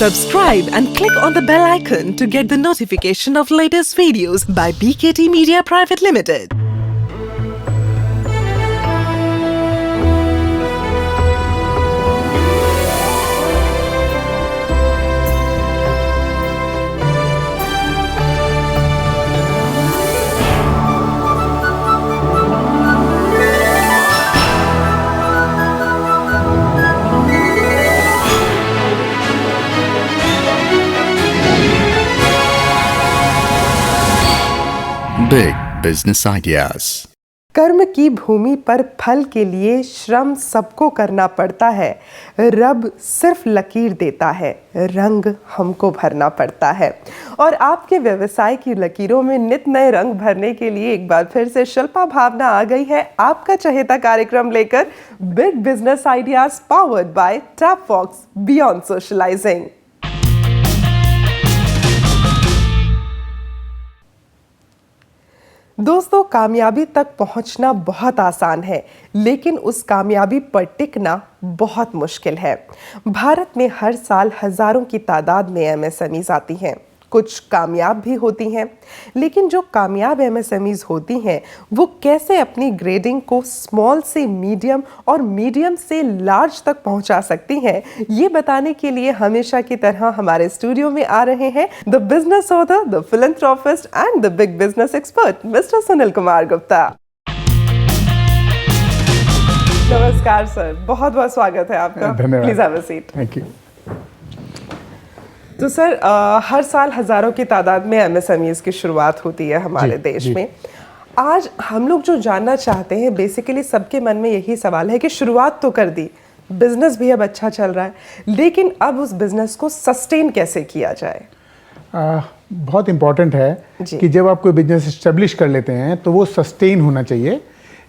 Subscribe and click on the bell icon to get the notification of latest videos by BKT Media Private Limited. Big Business Ideas. कर्म की भूमि पर फल के लिए श्रम सबको करना पड़ता है। रब सिर्फ लकीर देता है, रंग हमको भरना पड़ता है। और आपके व्यवसाय की लकीरों में नित नए रंग भरने के लिए एक बार फिर से शिल्पा भावना आ गई है आपका चहेता कार्यक्रम लेकर, big business ideas powered by Tap Fox beyond socialising. दोस्तों, कामयाबी तक पहुंचना बहुत आसान है, लेकिन उस कामयाबी पर टिकना बहुत मुश्किल है। भारत में हर साल हजारों की तादाद में एमएसएमईज आती हैं। कुछ कामयाब भी होती हैं, लेकिन जो कामयाब एमएसएमईज होती हैं वो कैसे अपनी ग्रेडिंग को स्मॉल से मीडियम और मीडियम से लार्ज तक पहुंचा सकती हैं, ये बताने के लिए हमेशा की तरह हमारे स्टूडियो में आ रहे हैं the business author, the philanthropist and the big business expert mister Sunil Kumar Gupta. नमस्कार सर, बहुत बहुत स्वागत है आपका। Please have a seat. Thank you. तो सर, हर साल हजारों की तादाद में एमएसएमईज की शुरुआत होती है हमारे देश में। आज हम लोग जो जानना चाहते हैं, बेसिकली सबके मन में यही सवाल है कि शुरुआत तो कर दी, बिजनेस भी अब अच्छा चल रहा है, लेकिन अब उस बिजनेस को सस्टेन कैसे किया जाए? बहुत इम्पॉर्टेंट है कि जब आप कोई बिजनेस इस्टेब्लिश कर लेते हैं तो वो सस्टेन होना चाहिए।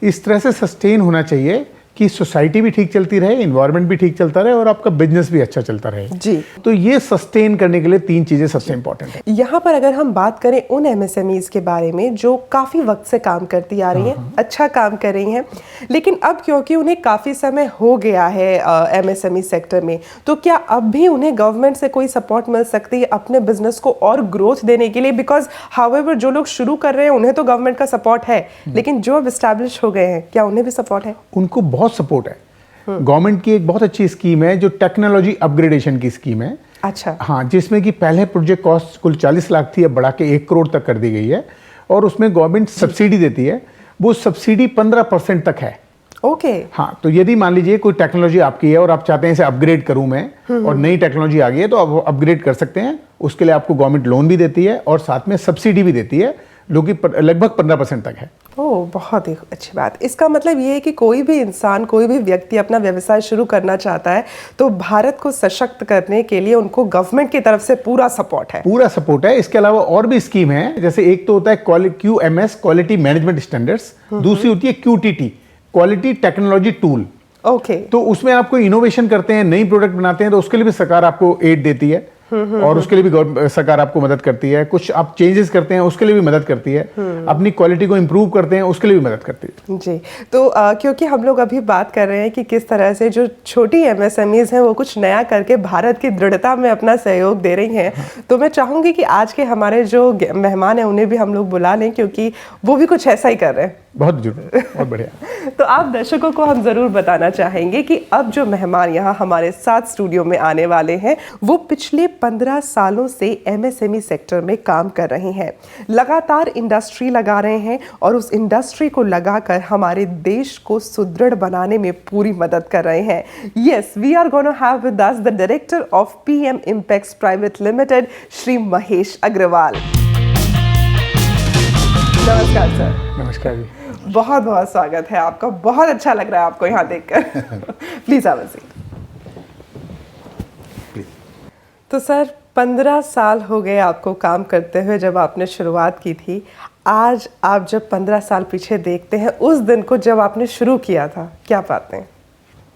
इस तरह से सस्टेन होना चाहिए कि सोसाइटी भी ठीक चलती रहे, एनवायरनमेंट भी ठीक चलता रहे और आपका बिजनेस भी अच्छा चलता रहे। जी। तो ये सस्टेन करने के लिए तीन चीजें सबसे इंपॉर्टेंट है। यहाँ पर अगर हम बात करें उन एमएसएमईज के बारे में जो काफी वक्त से काम करती आ रही हैं, अच्छा काम कर रही हैं, लेकिन अब क्योंकि उन्हें काफी समय हो गया है एमएसएमई सेक्टर में, तो क्या अब भी उन्हें गवर्नमेंट से कोई सपोर्ट मिल सकती है अपने बिजनेस को और ग्रोथ देने के लिए? बिकॉज हाउएवर जो लोग शुरू कर रहे हैं उन्हें तो गवर्नमेंट का सपोर्ट है, लेकिन जो अब एस्टैब्लिश हो गए हैं, क्या उन्हें भी सपोर्ट है? उनको बहुत सपोर्ट है। गवर्नमेंट की एक बहुत अच्छी स्कीम है जो टेक्नोलॉजी अपग्रेडेशन की स्कीम है। अच्छा। हाँ, जिसमें कि पहले प्रोजेक्ट कॉस्ट कुल 40 लाख थी, अब बढ़ा के 1 करोड़ तक कर दी गई है और उसमें गवर्नमेंट सब्सिडी देती है। वो सब्सिडी 15% तक है। ओके। हाँ, तो यदि मान लीजिए कोई टेक्नोलॉजी आपकी है और आप चाहते हैं इसे अपग्रेड करूं मैं और नई टेक्नोलॉजी आ गई है तो आप अपग्रेड कर सकते हैं। उसके लिए आपको गवर्नमेंट लोन भी देती है और साथ में सब्सिडी भी देती है, जो कि लगभग 15% तक है। ओह, बहुत ही अच्छी बात। इसका मतलब ये है कि कोई भी इंसान, कोई भी व्यक्ति अपना व्यवसाय शुरू करना चाहता है तो भारत को सशक्त करने के लिए उनको गवर्नमेंट की तरफ से पूरा सपोर्ट है। पूरा सपोर्ट है। इसके अलावा और भी स्कीम है, जैसे एक तो होता है QMS क्वालिटी मैनेजमेंट स्टैंडर्ड्स, दूसरी होती है QTT quality technology tool. Okay. तो उसमें आप कोई इनोवेशन करते हैं, नई प्रोडक्ट बनाते हैं तो उसके लिए भी सरकार आपको एड देती है और उसके लिए भी सरकार आपको मदद करती है। कुछ आप चेंजेस करते हैं उसके लिए भी मदद करती है, अपनी क्वालिटी को इंप्रूव करते हैं उसके लिए भी मदद करती है। जी। तो क्योंकि हम लोग अभी बात कर रहे हैं कि किस तरह से जो छोटी एमएसएमईज हैं वो कुछ नया करके भारत की दृढ़ता में अपना सहयोग दे रही हैं, तो मैं चाहूंगी कि आज के हमारे जो मेहमान हैं उन्हें भी हम लोग बुला लें, क्योंकि वो भी कुछ ऐसा ही कर रहे हैं। बहुत जरूर, बहुत बढ़िया। तो आप दर्शकों को हम जरूर बताना चाहेंगे कि अब जो मेहमान यहाँ हमारे साथ स्टूडियो में आने वाले हैं वो पिछले 15 सालों से एमएसएमई सेक्टर में काम कर रहे हैं, लगातार इंडस्ट्री लगा रहे हैं और उस इंडस्ट्री को लगाकर हमारे देश को सुदृढ़ बनाने में पूरी मदद कर रहे हैं। Yes, we are gonna have with us the director of PM Impex private limited, Shri Mahesh Agarwal. नमस्कार सर। नमस्कार जी। बहुत बहुत स्वागत है आपका, बहुत अच्छा लग रहा है आपको यहाँ देखकर। Please have a seat. तो सर, 15 साल हो गए आपको काम करते हुए जब आपने शुरुआत की थी। आज आप जब 15 साल पीछे देखते हैं उस दिन को जब आपने शुरू किया था, क्या पाते हैं?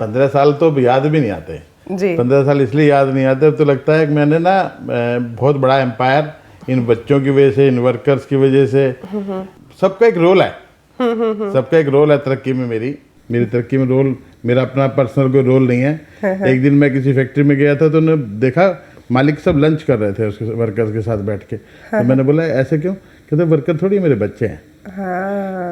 15 साल तो याद भी नहीं आते जी। 15 साल इसलिए याद नहीं आते, तो लगता है कि मैंने ना बहुत बड़ा एम्पायर इन बच्चों की वजह से, इन वर्कर्स की वजह से, सबका एक रोल है। सबका एक रोल है तरक्की में। मेरी तरक्की में रोल, मेरा अपना पर्सनल कोई रोल नहीं है। एक दिन मैं किसी फैक्ट्री में गया था तो उन्होंने देखा मालिक सब लंच कर रहे थे उसके वर्कर्स के साथ बैठ के। तो मैंने बोला ऐसे क्यों, कहते वर्कर थोड़ी मेरे बच्चे हैं।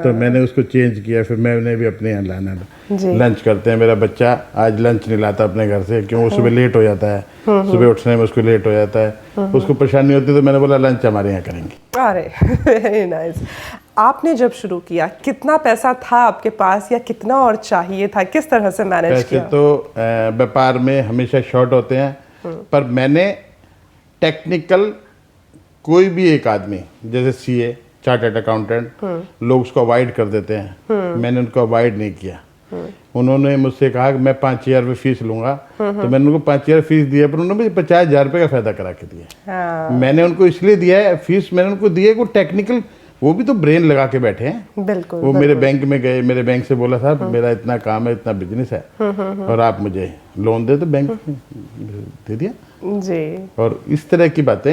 तो मैंने उसको चेंज किया, फिर मैंने भी अपने यहाँ लाना लंच करते हैं। मेरा बच्चा आज लंच नहीं लाता अपने घर से, क्यों, सुबह लेट हो जाता है, सुबह उठने में उसको लेट हो जाता है, उसको परेशानी होती है। तो मैंने बोला लंच हमारे यहाँ करेंगे। अरे वेरी नाइस। आपने जब शुरू किया कितना पैसा था आपके पास या कितना और चाहिए था, किस तरह से मैनेज किया? पैसे तो व्यापार में हमेशा शॉर्ट होते हैं, पर मैंने टेक्निकल कोई भी एक आदमी जैसे सीए, चार्टर्ड अकाउंटेंट, लोग उसको अवॉइड कर देते हैं, मैंने उनको अवॉइड नहीं किया। उन्होंने मुझसे कहा कि मैं 5,000 रुपये फीस लूंगा, तो मैंने उनको 5,000 फीस दिया, पर उन्होंने मुझे 50,000 रुपये का फायदा करा के दिया। मैंने उनको इसलिए दिया है फीस, मैंने उनको दिया है, वो टेक्निकल, वो भी तो ब्रेन लगा के बैठे हैं। बिल्कुल। वो मेरे बैंक में गए, मेरे बैंक से बोला साहब मेरा इतना काम है, इतना बिजनेस है, और आप मुझे लोन दे, तो बैंक दे दिया जी। और इस तरह की बातें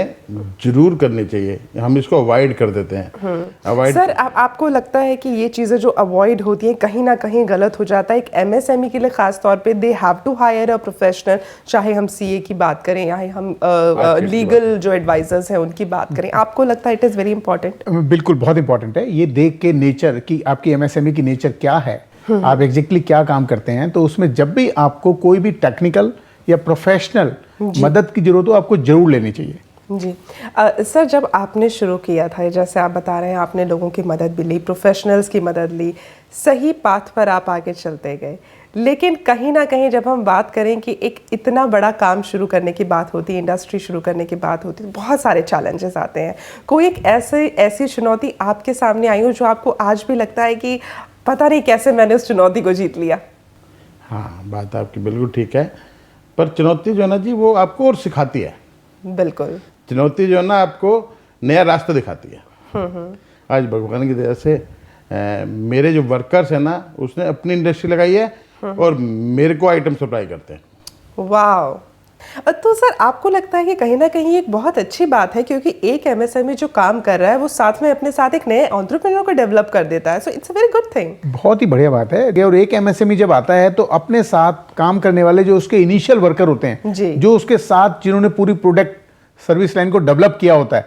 जरूर करनी चाहिए, हम इसको अवॉइड कर देते हैं। अवॉइड सर, आपको लगता है कि ये चीज़ें जो अवॉइड होती हैं कहीं ना कहीं गलत हो जाता है? एक एमएसएमई के लिए खास तौर पे they have to hire a professional, चाहे हम सीए की बात करें या हम लीगल जो एडवाइजर्स हैं उनकी बात करें, आपको लगता है इट इज़ वेरी इंपॉर्टेंट? बिल्कुल, बहुत इंपॉर्टेंट है ये देख के नेचर की, आपकी एमएसएमई की नेचर क्या है, आप एग्जैक्टली क्या काम करते हैं। तो उसमें जब भी आपको कोई भी टेक्निकल या प्रोफेशनल मदद की जरूरत हो, आपको जरूर लेनी चाहिए। जी। सर, जब आपने शुरू किया था, जैसे आप बता रहे हैं आपने लोगों की मदद भी ली, प्रोफेशनल्स की मदद ली, सही पाथ पर आप आगे चलते गए, लेकिन कहीं ना कहीं जब हम बात करें कि एक इतना बड़ा काम शुरू करने की बात होती है, इंडस्ट्री शुरू करने की बात होती है, तो बहुत सारे चैलेंजेस आते हैं। कोई एक ऐसी चुनौती आपके सामने आई हो जो आपको आज भी लगता है कि पता नहीं कैसे मैंने उस चुनौती को जीत लिया? हाँ, बात आपकी बिल्कुल ठीक है, पर चुनौती जो है ना जी, वो आपको और सिखाती है। बिल्कुल। चुनौती जो है ना आपको नया रास्ता दिखाती है। आज भगवान की दया से मेरे जो वर्कर्स हैं ना, उसने अपनी इंडस्ट्री लगाई है और मेरे को आइटम सप्लाई करते हैं। वाह। तो सर, आपको लगता है कि कहीं ना कहीं एक बहुत अच्छी बात है, क्योंकि एक एमएसएमई जो काम कर रहा है वो साथ में अपने साथ एक नए एंटरप्रेन्योर को डेवलप कर देता है, so it's a very good thing. बहुत ही बढ़िया बात है। और एक एमएसएमई जब आता है तो अपने साथ काम करने वाले जो उसके इनिशियल वर्कर होते हैं, जो उसके साथ जिन्होंने पूरी प्रोडक्ट सर्विस लाइन को डेवलप किया होता है,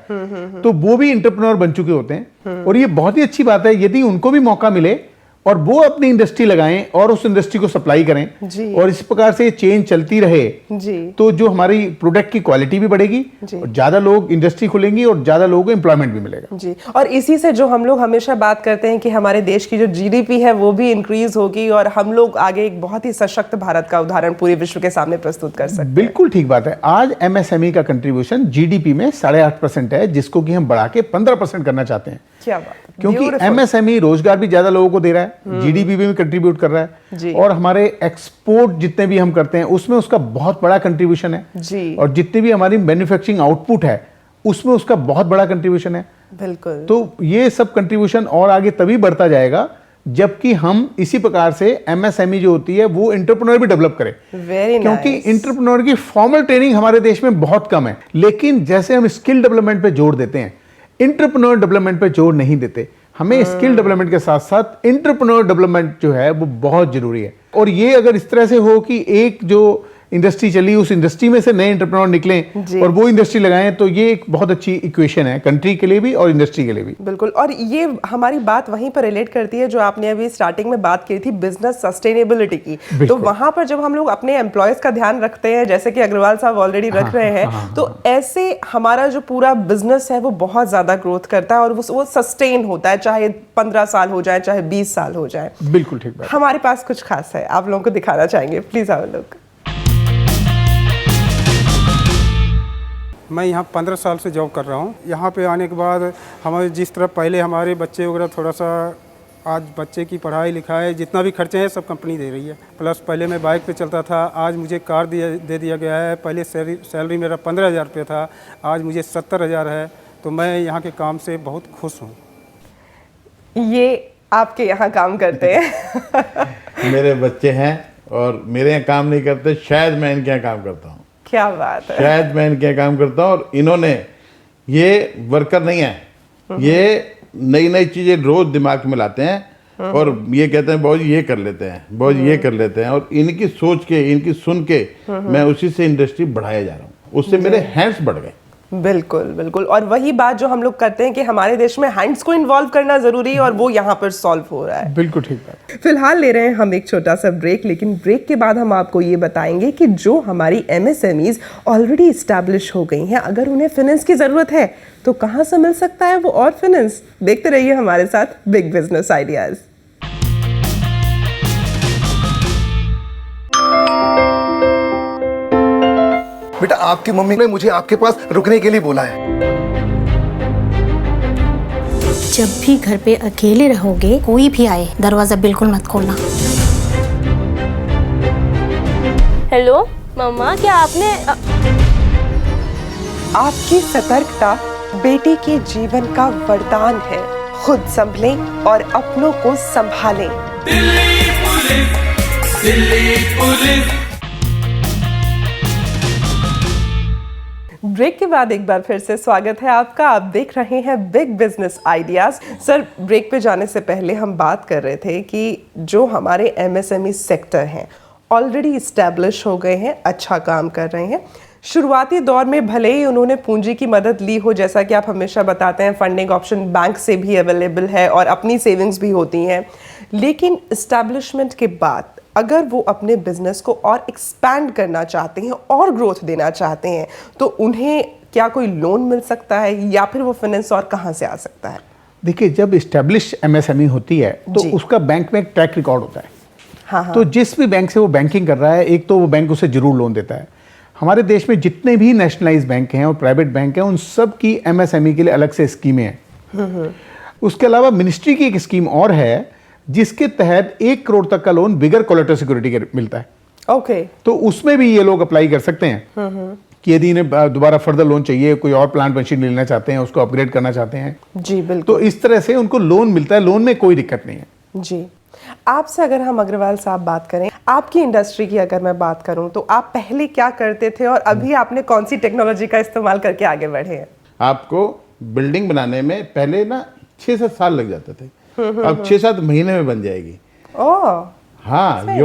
तो वो भी एंटरप्रेन्योर बन चुके होते हैं। और ये बहुत ही अच्छी बात है, यदि उनको भी मौका मिले और वो अपनी इंडस्ट्री लगाएं और उस इंडस्ट्री को सप्लाई करें, और इस प्रकार से चेन चलती रहे जी, तो जो हमारी प्रोडक्ट की क्वालिटी भी बढ़ेगी और ज्यादा लोग इंडस्ट्री खुलेंगी और ज्यादा लोगों को एम्प्लॉयमेंट भी मिलेगा जी। और इसी से जो हम लोग हमेशा बात करते हैं कि हमारे देश की जो जीडीपी है वो भी इंक्रीज होगी और हम लोग आगे एक बहुत ही सशक्त भारत का उदाहरण पूरे विश्व के सामने प्रस्तुत कर सकते हैं। बिल्कुल ठीक बात है। आज एमएसएमई का कंट्रीब्यूशन जीडीपी में 8.5% है, जिसको कि हम बढ़ा के 15% करना चाहते हैं। क्या बात है, क्योंकि एमएसएमई रोजगार भी ज्यादा लोगों को दे रहा है, जीडीपी में भी कंट्रीब्यूट कर रहा है, और हमारे एक्सपोर्ट जितने भी हम करते हैं उसमें उसका बहुत बड़ा कंट्रीब्यूशन है जी। और जितनी भी हमारी मैन्युफैक्चरिंग आउटपुट है उसमें उसका बहुत बड़ा कंट्रीब्यूशन है। बिल्कुल। तो ये सब कंट्रीब्यूशन और आगे तभी बढ़ता जाएगा जबकि हम इसी प्रकार से एमएसएमई जो होती है वो एंटरप्रेन्योर भी डेवलप करें। क्योंकि एंटरप्रेन्योर की फॉर्मल ट्रेनिंग हमारे देश में बहुत कम है, लेकिन जैसे हम स्किल डेवलपमेंट पे जोर देते हैं, एंटरप्रेन्योर डेवलपमेंट पे जोर नहीं देते। हमें स्किल डेवलपमेंट के साथ साथ एंटरप्रेन्योर डेवलपमेंट जो है वो बहुत जरूरी है। और ये अगर इस तरह से हो कि एक जो इंडस्ट्री चली उस इंडस्ट्री में से नए एंटरप्रेन्योर निकलें और वो इंडस्ट्री लगाएं, तो ये एक बहुत अच्छी इक्वेशन है कंट्री के लिए भी और इंडस्ट्री के लिए भी। बिल्कुल। और ये हमारी बात वहीं पर रिलेट करती है जो आपने अभी स्टार्टिंग में बात की थी, बिजनेस सस्टेनेबिलिटी की। तो वहां पर जब हम लोग अपने एम्प्लॉयज का ध्यान रखते हैं, जैसे कि अग्रवाल साहब ऑलरेडी रख रहे हैं, तो ऐसे हमारा जो पूरा बिजनेस है वो बहुत ज्यादा ग्रोथ करता है और वो सस्टेन होता है, चाहे 15 साल हो जाए चाहे 20 साल हो जाए। बिल्कुल ठीक बात। हमारे पास कुछ खास है, आप लोगों को दिखाना चाहेंगे, प्लीज आप लोग। मैं यहाँ 15 साल से जॉब कर रहा हूँ। यहाँ पे आने के बाद हमारे जिस तरह पहले हमारे बच्चे वगैरह थोड़ा सा, आज बच्चे की पढ़ाई लिखाई जितना भी खर्चे हैं सब कंपनी दे रही है। प्लस पहले मैं बाइक पे चलता था, आज मुझे कार दे दिया गया है। पहले सैलरी मेरा 15,000 रुपये था, आज मुझे 70,000 है। तो मैं यहाँ के काम से बहुत खुश हूँ। ये आपके यहाँ काम करते हैं? मेरे बच्चे हैं और मेरे यहाँ काम नहीं करते, शायद मैं इनके यहाँ काम करता हूँ। क्या बात है। शायद मैं इनके यहाँ काम करता हूँ और इन्होंने, ये वर्कर नहीं है, ये नई नई चीजें रोज दिमाग में लाते हैं और ये कहते हैं बहुत ये कर लेते हैं, बहुत ये कर लेते हैं, और इनकी सोच के, इनकी सुन के मैं उसी से इंडस्ट्री बढ़ाया जा रहा हूँ। उससे मेरे हैंड्स बढ़ गए। बिल्कुल बिल्कुल, और वही बात जो हम लोग करते हैं कि हमारे देश में हैंड्स को इन्वॉल्व करना जरूरी है और वो यहाँ पर सॉल्व हो रहा है। बिल्कुल ठीक बात। फिलहाल ले रहे हैं हम एक छोटा सा ब्रेक, लेकिन ब्रेक के बाद हम आपको ये बताएंगे कि जो हमारी MSMEs ऑलरेडी इस्टेब्लिश हो गई हैं, अगर उन्हें फाइनेंस की ज़रूरत है तो कहाँ से मिल सकता है वो और फाइनेंस। देखते रहिए हमारे साथ बिग बिजनेस आइडियाज़। बेटा, आपकी मम्मी ने मुझे आपके पास रुकने के लिए बोला है। जब भी घर पे अकेले रहोगे, कोई भी आए दरवाजा बिल्कुल मत खोलना। हेलो मम्मा, क्या आपने आपकी सतर्कता बेटे के जीवन का वरदान है। खुद संभलें और अपनों को संभालें। Delhi police, Delhi police. Break के बाद एक बार फिर से स्वागत है आपका। आप देख रहे हैं big business ideas. Sir, break पे जाने से पहले हम बात कर रहे थे कि जो हमारे MSME सेक्टर हैं ऑलरेडी इस्टेब्लिश हो गए हैं, अच्छा काम कर रहे हैं। शुरुआती दौर में भले ही उन्होंने पूंजी की मदद ली हो, जैसा कि आप हमेशा बताते हैं, फंडिंग ऑप्शन बैंक से भी अवेलेबल है और अपनी सेविंग्स भी होती हैं, लेकिन इस्टेब्लिशमेंट के बाद अगर वो अपने बिजनेस को और एक्सपैंड करना चाहते हैं और ग्रोथ देना चाहते हैं तो उन्हें क्या कोई लोन मिल सकता है या फिर वो फाइनेंस और कहाँ से आ सकता है? देखिए, जब इस्टेब्लिश MSME होती है तो उसका बैंक में एक ट्रैक रिकॉर्ड होता है। हाँ। तो जिस भी बैंक से वो बैंकिंग कर रहा है, एक तो वो बैंक उसे जरूर लोन देता है। हमारे देश में जितने भी नेशनलाइज बैंक हैं और प्राइवेट बैंक हैं, उन सब की MSME के लिए अलग से स्कीमें हैं। उसके अलावा मिनिस्ट्री की एक स्कीम और है जिसके तहत 1 करोड़ तक का लोन बिगर कोलेटरल सिक्योरिटी के मिलता है। ओके। तो उसमें भी ये लोग अप्लाई कर सकते हैं कि यदि इन्हें दोबारा फर्दर लोन चाहिए, कोई और प्लांट मशीन लेना चाहते हैं, उसको अपग्रेड करना चाहते हैं, जी बिल्कुल, तो इस तरह से उनको लोन मिलता है। लोन में कोई दिक्कत नहीं है। जी। आपसे अगर हम अग्रवाल साहब बात करें, आपकी इंडस्ट्री की अगर मैं बात करूं तो आप पहले क्या करते थे और अभी आपने कौन सी टेक्नोलॉजी का इस्तेमाल करके आगे बढ़े हैं? आपको बिल्डिंग बनाने में पहले ना 6-7 साल लग जाते थे, अब 6-7 महीने में बन जाएगी। ओह, हाँ,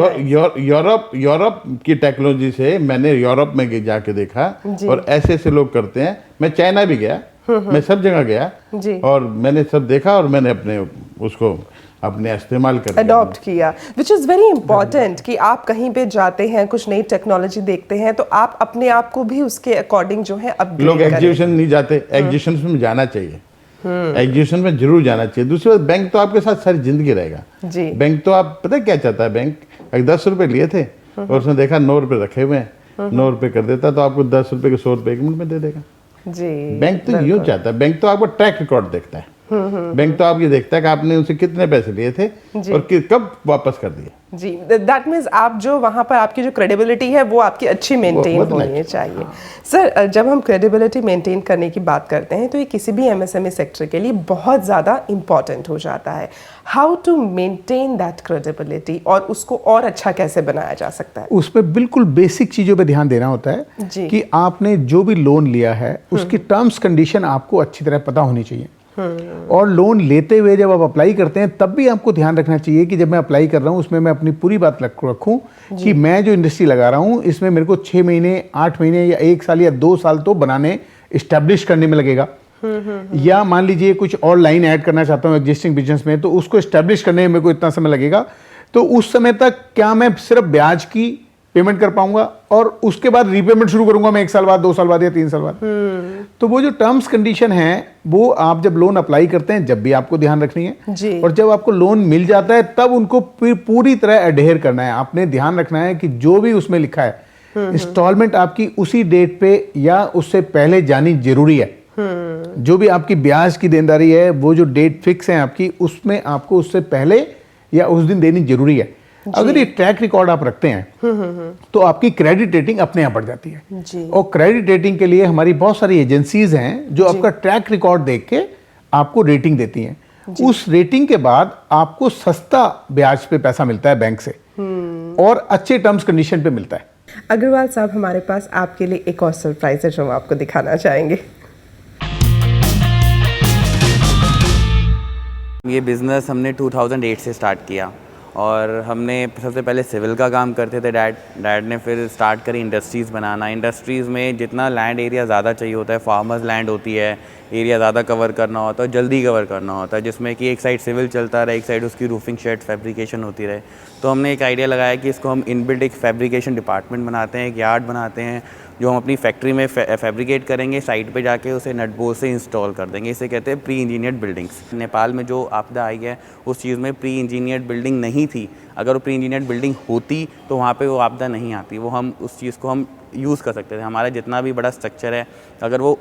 यूरोप की टेक्नोलॉजी से मैंने यूरोप में जाके देखा और ऐसे ऐसे लोग करते हैं। मैं चाइना भी गया, मैं सब जगह गया और मैंने सब देखा और मैंने अपने उसको अपने इस्तेमाल कर अडॉप्ट किया, विच इज़ वेरी इंपॉर्टेंट कि आप कहीं पे जाते हैं, कुछ नई टेक्नोलॉजी देखते हैं तो आप अपने आप को भी उसके अकॉर्डिंग जो है अपग्रेड लोग करें। एग्जीबिशन नहीं जाते, एग्जीबिशन में जाना चाहिए, एग्जीबिशन में जरूर जाना चाहिए। दूसरी बात, बैंक तो आपके साथ सारी जिंदगी रहेगा जी। बैंक तो आप पता क्या चाहता है, बैंक अगर 10 रुपए लिए थे और उसने देखा 9 रुपए रखे हुए हैं, 9 रुपए कर देता तो आपको 10 रुपए के 100 रुपए 1 मिनट में दे देगा जी। बैंक तो यूँ चाहता है, बैंक तो आपको ट्रैक रिकॉर्ड देखता है। बैंक तो आप ये देखता है कि आपने उनसे कितने पैसे लिए थे और कब वापस कर दिए। जी, दैट मीन्स आप जो वहाँ पर आपकी जो क्रेडिबिलिटी है वो आपकी अच्छी मेंटेन होनी चाहिए। सर, जब हम क्रेडिबिलिटी मेंटेन करने की बात करते हैं तो ये किसी भी MSME सेक्टर के लिए बहुत ज़्यादा इम्पॉर्टेंट हो जाता है। How to maintain that credibility और उसको और अच्छा कैसे बनाया जा सकता है? उसमें बिल्कुल बेसिक चीज़ों पे ध्यान देना होता है कि आपने जो भी लोन लिया है उसकी टर्म्स कंडीशन आपको अच्छी तरह पता होनी चाहिए। और लोन लेते हुए जब आप अप्लाई करते हैं तब भी आपको ध्यान रखना चाहिए कि जब मैं अप्लाई कर रहा हूँ उसमें मैं अपनी पूरी बात रखूँ कि मैं जो इंडस्ट्री लगा रहा हूँ इसमें मेरे को 6 महीने, 8 महीने या 1 साल या 2 साल तो बनाने, इस्टेब्लिश करने में लगेगा। या मान लीजिए कुछ और लाइन ऐड करना चाहता हूँ एग्जिस्टिंग बिजनेस में, तो उसको इस्टेब्लिश करने में मेरे को इतना समय लगेगा। तो उस समय तक क्या मैं सिर्फ ब्याज की पेमेंट कर पाऊंगा और उसके बाद रीपेमेंट शुरू करूंगा मैं 1 साल बाद, 2 साल बाद या 3 साल बाद? तो वो जो टर्म्स कंडीशन है वो आप जब लोन अप्लाई करते हैं जब भी आपको ध्यान रखनी है, और जब आपको लोन मिल जाता है तब उनको पूरी तरह एडहेयर करना है। आपने ध्यान रखना है कि जो भी उसमें लिखा है इंस्टॉलमेंट आपकी उसी डेट पे या उससे पहले जानी जरूरी है। जो भी आपकी ब्याज की देनदारी है वो जो डेट फिक्स है आपकी, उसमें आपको उससे पहले या उस दिन देनी जरूरी है। अगर ये ट्रैक रिकॉर्ड आप रखते हैं तो आपकी क्रेडिट रेटिंग अपने आप बढ़ जाती है। और क्रेडिट रेटिंग के लिए हमारी बहुत सारी एजेंसीज हैं जो आपका ट्रैक रिकॉर्ड देख के आपको रेटिंग देती हैं। उस रेटिंग के बाद आपको सस्ता ब्याज पे पैसा मिलता है बैंक से और अच्छे टर्म्स कंडीशन पे मिलता है। अग्रवाल साहब, हमारे पास आपके लिए एक और सरप्राइज है जो हम आपको दिखाना चाहेंगे। ये बिज़नेस हमने 2008 से स्टार्ट किया और हमने सबसे पहले सिविल का काम करते थे डैड ने फिर स्टार्ट करी इंडस्ट्रीज़ बनाना। इंडस्ट्रीज़ में जितना लैंड एरिया ज़्यादा चाहिए होता है, फार्मर्स लैंड होती है, एरिया ज़्यादा कवर करना होता है, जल्दी कवर करना होता है, जिसमें कि एक साइड सिविल चलता रहे, एक साइड उसकी रूफिंग शेड फैब्रिकेशन होती रहे। तो हमने एक आइडिया लगाया कि इसको हम इनबिल्ट एक फैब्रिकेशन डिपार्टमेंट बनाते हैं, एक यार्ड बनाते हैं जो हम अपनी फैक्ट्री में फैब्रिकेट करेंगे, साइट पे जाके उसे नट बोल्ट से इंस्टॉल कर देंगे। इसे कहते हैं प्री इंजीनियर्ड बिल्डिंग्स। नेपाल में जो आपदा आई है उस चीज़ में प्री इंजीनियर्ड बिल्डिंग नहीं थी। अगर वो प्री इंजीनियर्ड बिल्डिंग होती तो वहाँ पे वो आपदा नहीं आती। वो हम उस चीज़ को हम यूज़ कर सकते थे। हमारा जितना भी बड़ा स्ट्रक्चर है, अगर वो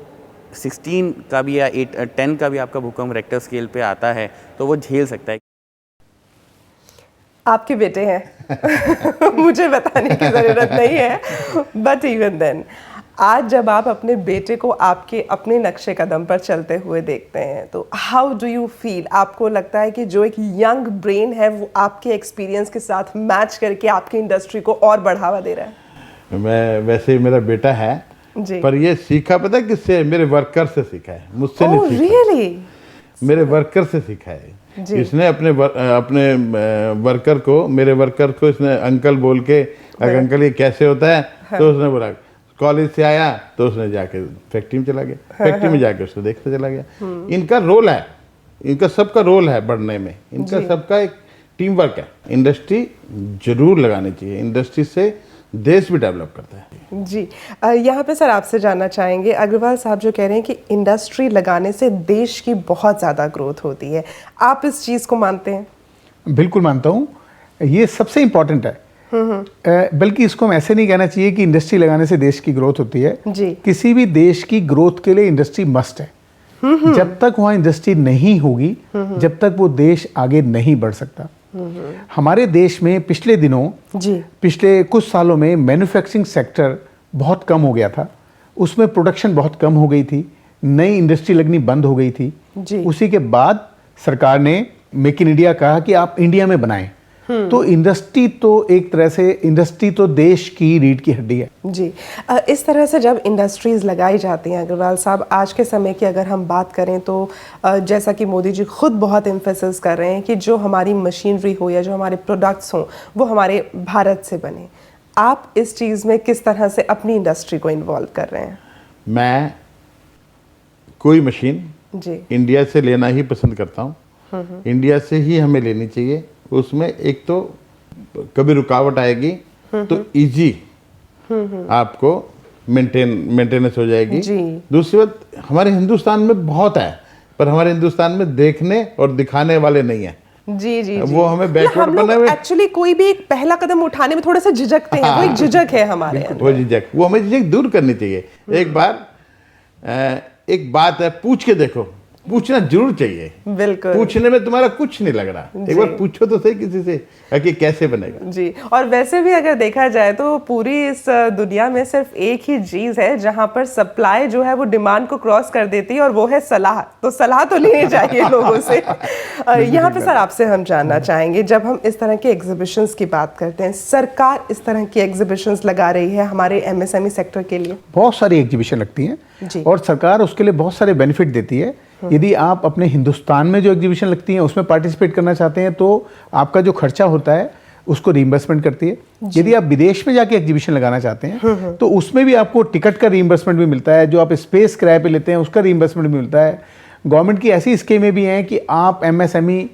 16 का भी या 10 का भी आपका भूकंप रेक्टर स्केल पे आता है तो वो झेल सकता है। आपके बेटे हैं मुझे बताने की ज़रूरत नहीं है, बट इवन देन आज जब आप अपने बेटे को आपके अपने नक्शे कदम पर चलते हुए देखते हैं तो हाउ डू यू फील? आपको लगता है कि जो एक यंग ब्रेन है वो आपके एक्सपीरियंस के साथ मैच करके आपकी इंडस्ट्री को और बढ़ावा दे रहा है? मैं वैसे ही मेरा बेटा है जी। पर ये सीखा पता है किससे? मेरे वर्कर से सीखा है, मुझसे नहीं सीखा। रियली? मेरे वर्कर से सीखा है। इसने अपने वर्कर को, मेरे वर्कर को इसने अंकल बोल के, अगर अंकल ये कैसे होता है, तो उसने बोला। कॉलेज से आया तो उसने जाके फैक्ट्री में चला गया, फैक्ट्री में जाके उसको देखते चला गया। इनका रोल है, इनका सबका रोल है बढ़ने में, इनका सबका एक टीम वर्क है। इंडस्ट्री जरूर लगानी चाहिए, इंडस्ट्री से देश भी डेवलप करता है। जी, यहाँ पे सर आपसे जानना चाहेंगे, अग्रवाल साहब जो कह रहे हैं कि इंडस्ट्री लगाने से देश की बहुत ज़्यादा ग्रोथ होती है, आप इस चीज़ को मानते हैं? बिल्कुल मानता हूँ, ये सबसे इम्पोर्टेंट है। बल्कि इसको हम ऐसे नहीं कहना चाहिए कि इंडस्ट्री लगाने से देश की ग्रोथ होती है। जी। किसी भी देश की ग्रोथ के लिए इंडस्ट्री मस्ट है। जब तक वहाँ इंडस्ट्री नहीं होगी, जब तक वो देश आगे नहीं बढ़ सकता। हमारे देश में पिछले दिनों, पिछले कुछ सालों में मैन्युफैक्चरिंग सेक्टर बहुत कम हो गया था, उसमें प्रोडक्शन बहुत कम हो गई थी, नई इंडस्ट्री लगनी बंद हो गई थी। उसी के बाद सरकार ने मेक इन इंडिया कहा कि आप इंडिया में बनाएं। तो इंडस्ट्री तो एक तरह से, इंडस्ट्री तो देश की रीढ़ की हड्डी है। जी, इस तरह से जब इंडस्ट्रीज़ लगाई जाती हैं अग्रवाल साहब, आज के समय की अगर हम बात करें तो जैसा कि मोदी जी खुद बहुत एम्फेसिस कर रहे हैं कि जो हमारी मशीनरी हो या जो हमारे प्रोडक्ट्स हों वो हमारे भारत से बने। आप इस चीज़ में किस तरह से अपनी इंडस्ट्री को इन्वॉल्व कर रहे हैं? मैं कोई मशीन इंडिया से लेना ही पसंद करता हूँ। इंडिया से ही हमें लेनी चाहिए। उसमें एक तो कभी रुकावट आएगी तो इजी आपको मेंटेनेंस हो जाएगी। दूसरी बात, हमारे हिंदुस्तान में बहुत है पर हमारे हिंदुस्तान में देखने और दिखाने वाले नहीं है। जी, वो हमें बैकवर्ड बने हुए, एक्चुअली कोई भी एक पहला कदम उठाने में थोड़ा सा झिझकते हैं। वो एक झिझक है हमारे अंदर। वो हमें झिझक दूर करनी चाहिए। एक बात है, पूछ के देखो, पूछना जरूर चाहिए। बिल्कुल, पूछने में तुम्हारा कुछ नहीं लग रहा, एक बार पूछो तो सही किसी से कि कैसे बनेगा। जी, और वैसे भी अगर देखा जाए तो पूरी इस दुनिया में सिर्फ एक ही चीज है जहां पर सप्लाई जो है वो डिमांड को क्रॉस कर देती है, और वो है सलाह। तो सलाह तो लेनी चाहिए लोगों से। यहाँ पे सर आपसे हम जानना चाहेंगे, जब हम इस तरह के एग्जीबिशंस की बात करते हैं, सरकार इस तरह की एग्जीबिशंस लगा रही है हमारे एमएसएमई सेक्टर के लिए? बहुत सारी एग्जीबिशन लगती हैं और सरकार उसके लिए बहुत सारे बेनिफिट देती है। यदि आप अपने हिंदुस्तान में जो एग्जीबिशन लगती हैं उसमें पार्टिसिपेट करना चाहते हैं तो आपका जो खर्चा होता है उसको रीइंबर्समेंट करती है। यदि आप विदेश में जाके एग्जीबिशन लगाना चाहते हैं तो उसमें भी आपको टिकट का रीइंबर्समेंट भी मिलता है। जो आप स्पेस किराए पे लेते हैं उसका रीइंबर्समेंट भी मिलता है। गवर्नमेंट की ऐसी स्कीमें भी हैं कि आप एमएसएमई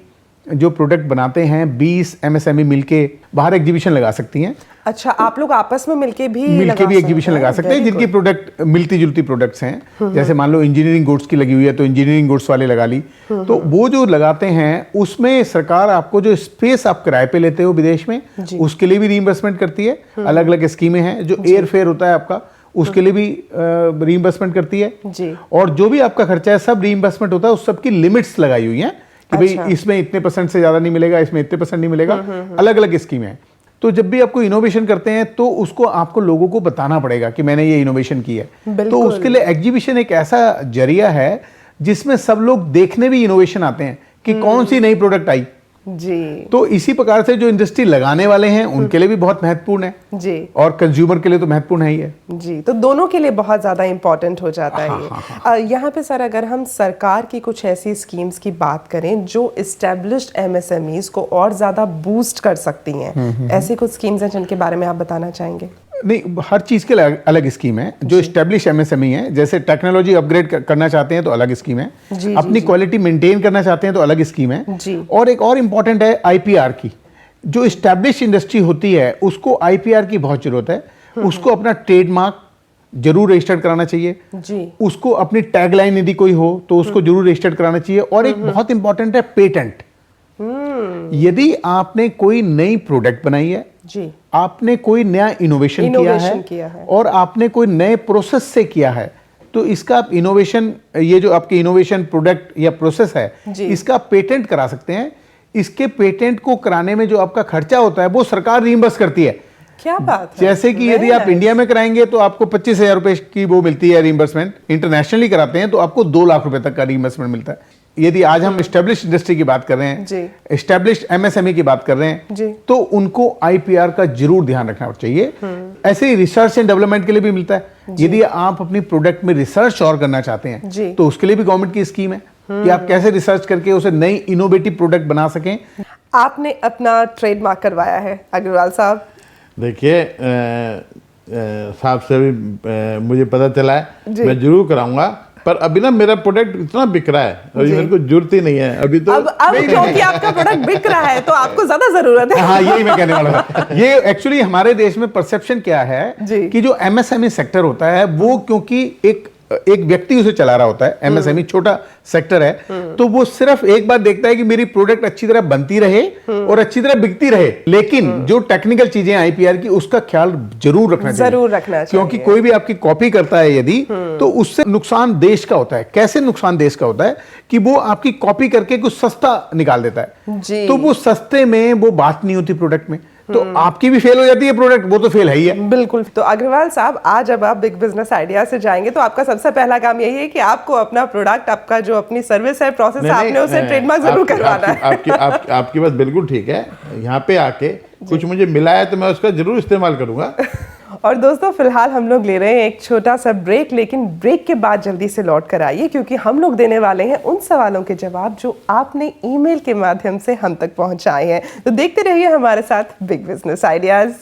जो प्रोडक्ट बनाते हैं 20 एमएसएमई मिलके बाहर एग्जीबिशन लगा सकती हैं। अच्छा, आप लोग आपस में मिलके भी एग्जीबिशन लगा सकते हैं जिनकी प्रोडक्ट मिलती जुलती प्रोडक्ट्स हैं। जैसे मान लो इंजीनियरिंग गुड्स की लगी हुई है तो इंजीनियरिंग गुड्स वाले लगा ली। तो वो जो लगाते हैं उसमें सरकार आपको जो स्पेस आप किराए पे लेते हो विदेश में उसके लिए भी रीइंबर्समेंट करती है। अलग अलग स्कीमें हैं। जो एयर फेयर होता है आपका उसके लिए भी रीइंबर्समेंट करती है। और जो भी आपका खर्चा है सब रीइंबर्समेंट होता है। उस सबकी लिमिट्स लगाई हुई हैं कि भाई इसमें इतने % से ज्यादा नहीं मिलेगा, इसमें इतने % नहीं मिलेगा। अलग अलग स्कीमें हैं। तो जब भी आपको इनोवेशन करते हैं तो उसको आपको लोगों को बताना पड़ेगा कि मैंने ये इनोवेशन की है। तो उसके लिए एग्जीबिशन एक ऐसा जरिया है जिसमें सब लोग देखने भी इनोवेशन आते हैं कि कौन सी नई प्रोडक्ट आई, जी। तो इसी प्रकार से जो इंडस्ट्री लगाने वाले हैं उनके लिए भी बहुत महत्वपूर्ण है जी। और कंज्यूमर के लिए तो महत्वपूर्ण है ही है जी। तो दोनों के लिए बहुत ज़्यादा इम्पोर्टेंट हो जाता है ये। यहाँ पे सर अगर हम सरकार की कुछ ऐसी स्कीम्स की बात करें जो इस्टेब्लिश्ड एमएसएमईज को और ज़्यादा बूस्ट कर सकती हैं, ऐसी कुछ स्कीम्स हैं जिनके बारे में आप बताना चाहेंगे? नहीं, हर चीज़ के अलग अलग स्कीम है। जो स्टैब्लिश एमएसएमई है, जैसे टेक्नोलॉजी अपग्रेड करना चाहते हैं तो अलग स्कीम है, अपनी क्वालिटी मेंटेन करना चाहते हैं तो अलग स्कीम है, और एक और इम्पॉर्टेंट है आईपीआर की। जो स्टैब्लिश इंडस्ट्री होती है उसको आईपीआर की बहुत जरूरत है, उसको अपना ट्रेडमार्क जरूर रजिस्टर्ड कराना चाहिए जी। उसको अपनी टैगलाइन यदि कोई हो तो उसको जरूर रजिस्टर्ड कराना चाहिए। और एक बहुत इंपॉर्टेंट है पेटेंट। यदि आपने कोई नई प्रोडक्ट बनाई है जी, आपने कोई नया इनोवेशन किया है और आपने कोई नए प्रोसेस से किया है, तो इसका आप इनोवेशन, ये जो आपकी इनोवेशन प्रोडक्ट या प्रोसेस है, इसका पेटेंट करा सकते हैं। इसके पेटेंट को कराने में जो आपका खर्चा होता है वो सरकार रीइंबर्स करती है। क्या बात है? जैसे कि यदि आप इंडिया में कराएंगे तो आपको 25,000 रुपए की वो मिलती है रीइंबर्समेंट, इंटरनेशनली कराते हैं तो आपको 2 लाख रुपए तक का रीइंबर्समेंट मिलता है। यदि आज हम एस्टेब्लिश इंडस्ट्री की बात कर रहे हैं, एस्टेब्लिश एमएसएमई की बात कर रहे हैं, तो उनको आईपीआर का जरूर ध्यान रखना चाहिए। ऐसे ही रिसर्च एंड डेवलपमेंट के लिए भी मिलता है। यदि आप अपनी प्रोडक्ट में रिसर्च और करना चाहते हैं तो उसके लिए भी गवर्नमेंट की स्कीम है कि आप कैसे रिसर्च करके उसे नई इनोवेटिव प्रोडक्ट बना सकें। आपने अपना ट्रेडमार्क करवाया है अग्रवाल साहब। देखिए साहब से भी मुझे पता चला है, मैं जरूर कराऊंगा, पर अभी ना मेरा प्रोडक्ट इतना बिक रहा है, अभी मेरे को जरूरत ही नहीं है अभी तो। अब क्योंकि आपका प्रोडक्ट बिक रहा है तो आपको ज्यादा जरूरत है। हाँ, यही मैं कहने वाला था। ये एक्चुअली हमारे देश में परसेप्शन क्या है कि जो एमएसएमई सेक्टर होता है वो, क्योंकि एक व्यक्ति उसे चला रहा होता है, एमएसएमई छोटा सेक्टर है, तो वो सिर्फ एक बात देखता है कि मेरी प्रोडक्ट अच्छी तरह बनती रहे और अच्छी तरह बिकती रहे। लेकिन जो टेक्निकल चीजें आईपीआर की, उसका ख्याल जरूर रखना चाहिए, क्योंकि कोई भी आपकी कॉपी करता है यदि, तो उससे नुकसान देश का होता है। कैसे नुकसान देश का होता है कि वो आपकी कॉपी करके कुछ सस्ता निकाल देता है, तो वो सस्ते में वो बात नहीं होती प्रोडक्ट में, तो आपकी भी फेल हो जाती है प्रोडक्ट, वो तो फेल है ही है। बिल्कुल। तो अग्रवाल साहब, आज जब आप बिग बिजनेस आइडिया से जाएंगे तो आपका सबसे पहला काम यही है कि आपको अपना प्रोडक्ट, आपका जो अपनी सर्विस है, प्रोसेस है, आपने उसे ट्रेडमार्क जरूर करवाना है। आपकी बात बिल्कुल ठीक है। यहाँ पे आके कुछ मुझे मिला है तो मैं उसका जरूर इस्तेमाल करूंगा। और दोस्तों, फिलहाल हम लोग ले रहे हैं एक छोटा सा ब्रेक, लेकिन ब्रेक के बाद जल्दी से लौट कर आइए, क्योंकि हम लोग देने वाले हैं उन सवालों के जवाब जो आपने ईमेल के माध्यम से हम तक पहुंचाए हैं। तो देखते रहिए हमारे साथ बिग बिजनेस आइडियाज।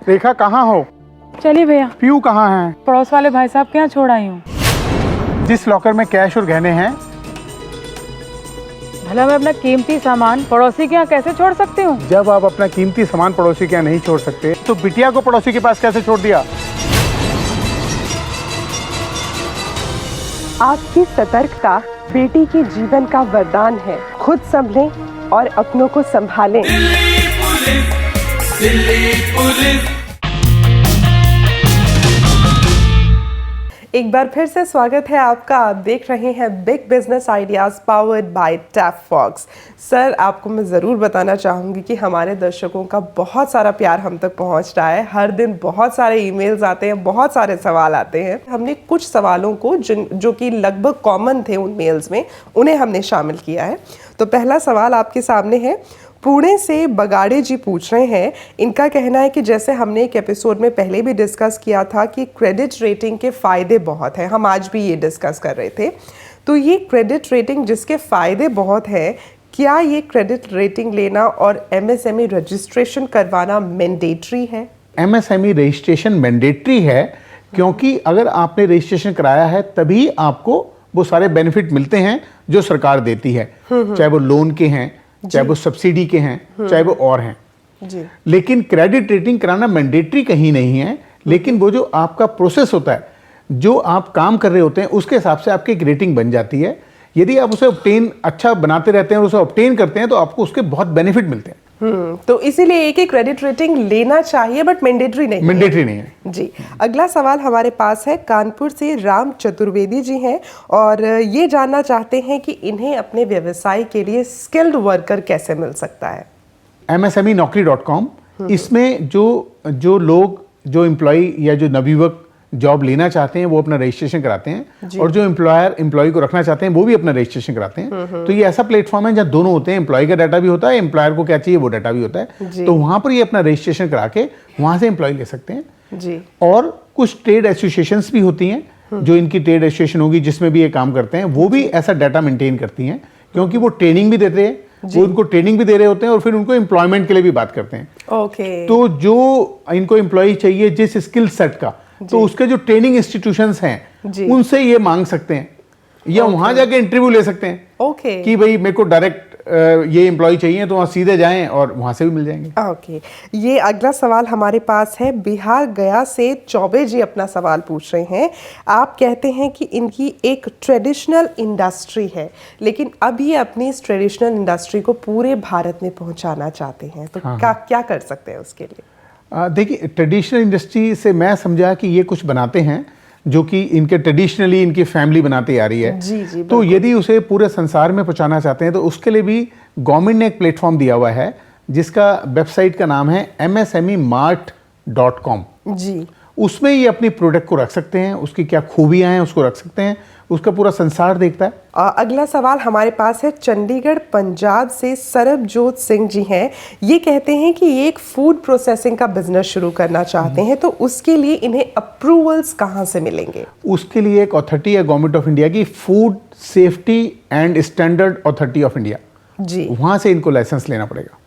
रेखा, कहाँ हो? चलिए भैया। पीयू कहाँ है? पड़ोस वाले भाई साहब के यहाँ छोड़ आई हूँ। जिस लॉकर में कैश और गहने हैं। भला मैं अपना कीमती सामान पड़ोसी के यहाँ कैसे छोड़ सकती हूँ? जब आप अपना कीमती सामान पड़ोसी के यहाँ नहीं छोड़ सकते तो बिटिया को पड़ोसी के पास कैसे छोड़ दिया? आपकी सतर्कता बेटी के जीवन का वरदान है। खुद संभलें और अपनों को संभालें। Delhi police, Delhi police. एक बार फिर से स्वागत है आपका। आप देख रहे हैं big business ideas powered by Tap Fox. Sir, आपको मैं ज़रूर बताना चाहूँगी कि हमारे दर्शकों का बहुत सारा प्यार हम तक पहुँच रहा है। हर दिन बहुत सारे ईमेल्स आते हैं, बहुत सारे सवाल आते हैं। हमने कुछ सवालों को जो कि लगभग कॉमन थे उन मेल्स में, उन्हें हमने शामिल किया है। तो पहला सवाल आपके सामने है। पुणे से बगाड़े जी पूछ रहे हैं। इनका कहना है कि जैसे हमने एक एपिसोड में पहले भी डिस्कस किया था कि क्रेडिट रेटिंग के फ़ायदे बहुत हैं, हम आज भी ये डिस्कस कर रहे थे। तो ये क्रेडिट रेटिंग जिसके फ़ायदे बहुत हैं, क्या ये क्रेडिट रेटिंग लेना और एमएसएमई रजिस्ट्रेशन करवाना मैंडेटरी है? एमएसएमई रजिस्ट्रेशन मैंडेटरी है, क्योंकि अगर आपने रजिस्ट्रेशन कराया है तभी आपको वो सारे बेनिफिट मिलते हैं जो सरकार देती है, चाहे वो लोन के हैं, चाहे वो सब्सिडी के हैं, चाहे वो और हैं जी। लेकिन क्रेडिट रेटिंग कराना मैंडेटरी कहीं नहीं है। लेकिन वो जो आपका प्रोसेस होता है, जो आप काम कर रहे होते हैं, उसके हिसाब से आपकी एक रेटिंग बन जाती है। यदि आप उसे ऑब्टेन अच्छा बनाते रहते हैं और उसे ऑब्टेन करते हैं तो आपको उसके बहुत बेनिफिट मिलते हैं। तो इसीलिए एक ही क्रेडिट रेटिंग लेना चाहिए, बट मैंडेटरी नहीं है। जी। अगला सवाल हमारे पास है। कानपुर से राम चतुर्वेदी जी हैं और ये जानना चाहते हैं कि इन्हें अपने व्यवसाय के लिए स्किल्ड वर्कर कैसे मिल सकता है? MSMEnaukri.com, इसमें जो लोग, जो एम्प्लॉय या जो नवयुवक जॉब लेना चाहते हैं वो अपना रजिस्ट्रेशन कराते हैं, और जो एम्प्लॉयर एम्प्लॉय को रखना चाहते हैं वो भी अपना रजिस्ट्रेशन कराते हैं। तो ये ऐसा प्लेटफॉर्म है जहाँ दोनों होते हैं, एम्प्लॉय का डाटा भी होता है, एम्प्लॉयर को क्या चाहिए वो डाटा भी होता है। तो वहाँ पर ये अपना रजिस्ट्रेशन करा के वहाँ से एम्प्लॉय ले सकते हैं। और कुछ ट्रेड एसोसिएशंस भी होती हैं, जो इनकी ट्रेड एसोसिएशन होगी जिसमें भी ये काम करते हैं, वो भी ऐसा डाटा मेंटेन करती हैं, क्योंकि वो ट्रेनिंग भी देते हैं, वो उनको ट्रेनिंग भी दे रहे होते हैं और फिर उनको एम्प्लॉयमेंट के लिए भी बात करते हैं। तो जो इनको एम्प्लॉय चाहिए जिस स्किल सेट का, तो उसके जो ट्रेनिंग इंस्टीट्यूशंस हैं उनसे ये मांग सकते हैं, या वहां जाके इंटरव्यू ले सकते हैं कि भाई मेरे को डायरेक्ट ये एम्प्लॉय चाहिए, तो वहाँ सीधे जाएं और वहाँ से भी मिल जाएंगे। ये अगला सवाल हमारे पास है, बिहार गया से चौबे जी अपना सवाल पूछ रहे हैं। आप कहते हैं कि इनकी एक ट्रेडिशनल इंडस्ट्री है, लेकिन अब ये अपनी इस ट्रेडिशनल इंडस्ट्री को पूरे भारत में पहुँचाना चाहते हैं, तो क्या कर सकते हैं उसके लिए? देखिए, ट्रेडिशनल इंडस्ट्री से मैं समझा कि ये कुछ बनाते हैं जो कि इनके ट्रेडिशनली इनकी फैमिली बनाती आ रही है। तो यदि उसे पूरे संसार में पहुंचाना चाहते हैं तो उसके लिए भी गवर्नमेंट ने एक प्लेटफॉर्म दिया हुआ है जिसका वेबसाइट का नाम है msmemart.com। उसमें ये अपनी प्रोडक्ट को रख सकते हैं, उसकी क्या खूबियां हैं उसको रख सकते हैं, उसका पूरा संसार देखता है। अगला सवाल हमारे पास है, चंडीगढ़ पंजाब से सरबजोत सिंह जी हैं। ये कहते हैं कि ये एक फूड प्रोसेसिंग का बिजनेस शुरू करना चाहते हैं, तो उसके लिए इन्हें अप्रूवल्स कहाँ से मिलेंगे? उसके लिए एक अथॉरिटी है गवर्नमेंट ऑफ इंडिया की, food safety and standard authority of India, वहां से इनको लाइसेंस लेना पड़ेगा।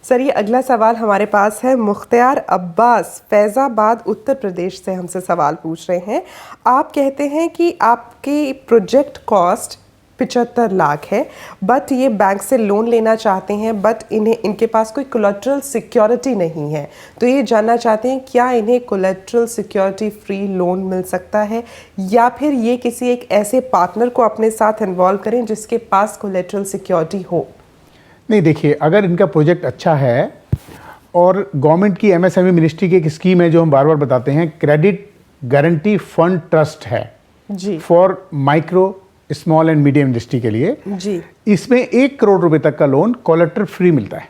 सर, ये अगला सवाल हमारे पास है, मुख्तियार अब्बास फैज़ाबाद उत्तर प्रदेश से हमसे सवाल पूछ रहे हैं। आप कहते हैं कि आपकी प्रोजेक्ट कॉस्ट 75 लाख है, बट ये बैंक से लोन लेना चाहते हैं, बट इनके पास कोई कोलेटरल सिक्योरिटी नहीं है। तो ये जानना चाहते हैं क्या इन्हें कोलेटरल सिक्योरिटी फ्री लोन मिल सकता है, या फिर ये किसी एक ऐसे पार्टनर को अपने साथ इन्वॉल्व करें जिसके पास कोलेटरल सिक्योरिटी हो? नहीं, देखिए, अगर इनका प्रोजेक्ट अच्छा है और गवर्नमेंट की एमएसएमई मिनिस्ट्री की एक स्कीम है जो हम बार बार बताते हैं, क्रेडिट गारंटी फंड ट्रस्ट है for micro small and medium industry के लिए। इसमें 1 करोड़ रुपए तक का लोन कोलेटरल फ्री मिलता है,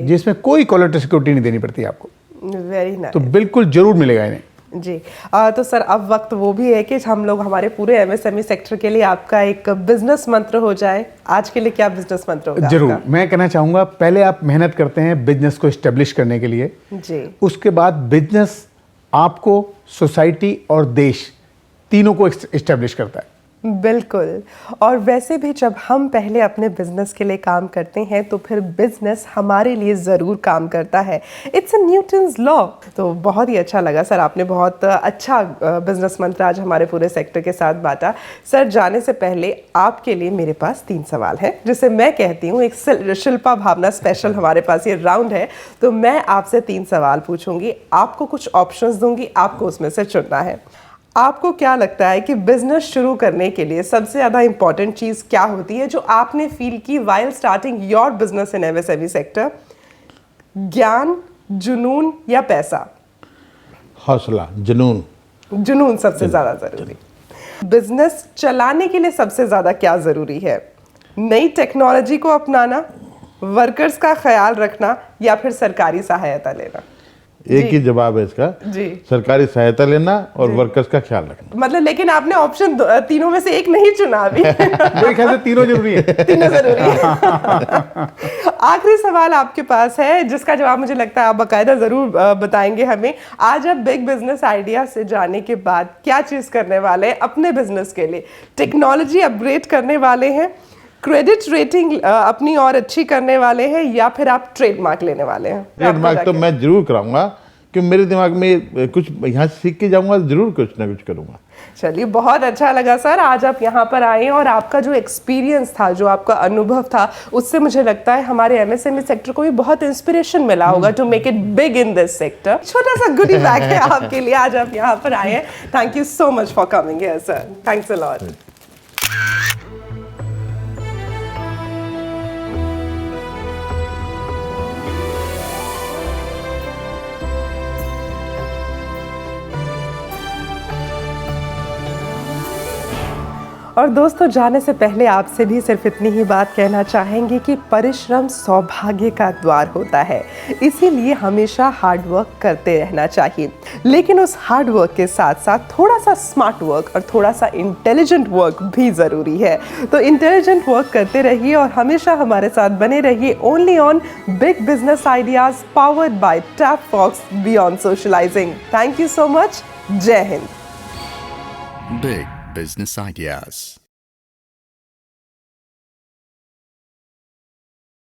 जिसमें कोई कोलेटरल सिक्योरिटी नहीं देनी पड़ती आपको। Very nice. तो बिल्कुल जरूर मिलेगा इन्हें। जी। तो सर, अब वक्त वो भी है कि हम लोग हमारे पूरे एमएसएमई सेक्टर के लिए आपका एक बिजनेस मंत्र हो जाए। आज के लिए क्या बिजनेस मंत्र होगा? जरूर, मैं कहना चाहूँगा, पहले आप मेहनत करते हैं बिजनेस को एस्टेब्लिश करने के लिए, उसके बाद बिजनेस आपको, सोसाइटी और देश तीनों को एस्टेब्लिश करता है। बिल्कुल। और वैसे भी जब हम पहले अपने बिजनेस के लिए काम करते हैं तो फिर बिजनेस हमारे लिए ज़रूर काम करता है। It's a Newton's law. तो बहुत ही अच्छा लगा सर, आपने बहुत अच्छा बिजनेस मंत्र आज हमारे पूरे सेक्टर के साथ बांटा। सर, जाने से पहले आपके लिए मेरे पास 3 सवाल हैं, जिसे मैं कहती हूँ एक शिल्पा भावना स्पेशल हमारे पास ये राउंड है। तो मैं आपसे 3 सवाल पूछूंगी, आपको कुछ ऑप्शंस दूंगी, आपको उसमें से चुनना है। आपको क्या लगता है कि बिजनेस शुरू करने के लिए सबसे ज़्यादा इंपॉर्टेंट चीज़ क्या होती है जो आपने फील की while starting your business in MSME sector? ज्ञान, जुनून या पैसा? हौसला, जुनून। जुनून सबसे ज़्यादा ज़रूरी। बिजनेस चलाने के लिए सबसे ज़्यादा क्या ज़रूरी है? नई टेक्नोलॉजी को अपनाना, वर्कर्स का ख्याल रखना, या फिर सरकारी सहायता लेना? एक ही जवाब है इसका, सरकारी सहायता लेना और वर्कर्स का ख्याल रखना। मतलब, लेकिन आपने ऑप्शन तीनों में से एक नहीं चुना अभी। मेरे ख्याल से तीनों जरूरी है। तीनों जरूरी है। आखिरी सवाल आपके पास है, जिसका जवाब मुझे लगता है आप बाकायदा जरूर बताएंगे हमें। आज आप बिग बिजनेस आइडिया से जाने के बाद क्या चीज करने वाले हैं अपने बिजनेस के लिए? टेक्नोलॉजी अपग्रेड करने वाले हैं, क्रेडिट रेटिंग अपनी और अच्छी करने वाले हैं, या फिर आप ट्रेडमार्क लेने वाले हैं? ट्रेडमार्क तो मैं जरूर कराऊंगा, कि मेरे दिमाग में कुछ यहाँ सीख के जाऊंगा, जरूर कुछ ना कुछ करूंगा। चलिए, बहुत अच्छा लगा सर आज आप यहाँ पर आए, और आपका जो एक्सपीरियंस था, जो आपका अनुभव था, उससे मुझे लगता है हमारे एमएसएमई सेक्टर को भी बहुत इंस्पिरेशन मिला होगा to make it big in this sector. छोटा सा गुडी बैग है आपके लिए, आज आप यहाँ पर आए हैं। Thank you so much for coming here sir, thanks a lot. और दोस्तों, जाने से पहले आपसे भी सिर्फ इतनी ही बात कहना चाहेंगे कि परिश्रम सौभाग्य का द्वार होता है, इसीलिए हमेशा हार्ड वर्क करते रहना चाहिए। लेकिन उस हार्ड वर्क के साथ साथ थोड़ा सा स्मार्ट वर्क और थोड़ा सा इंटेलिजेंट वर्क भी ज़रूरी है। तो इंटेलिजेंट वर्क करते रहिए और हमेशा हमारे साथ बने रहिए only on big business ideas powered by Tap Fox beyond socialising. Thank you so much. जय हिंद। Big Business Ideas.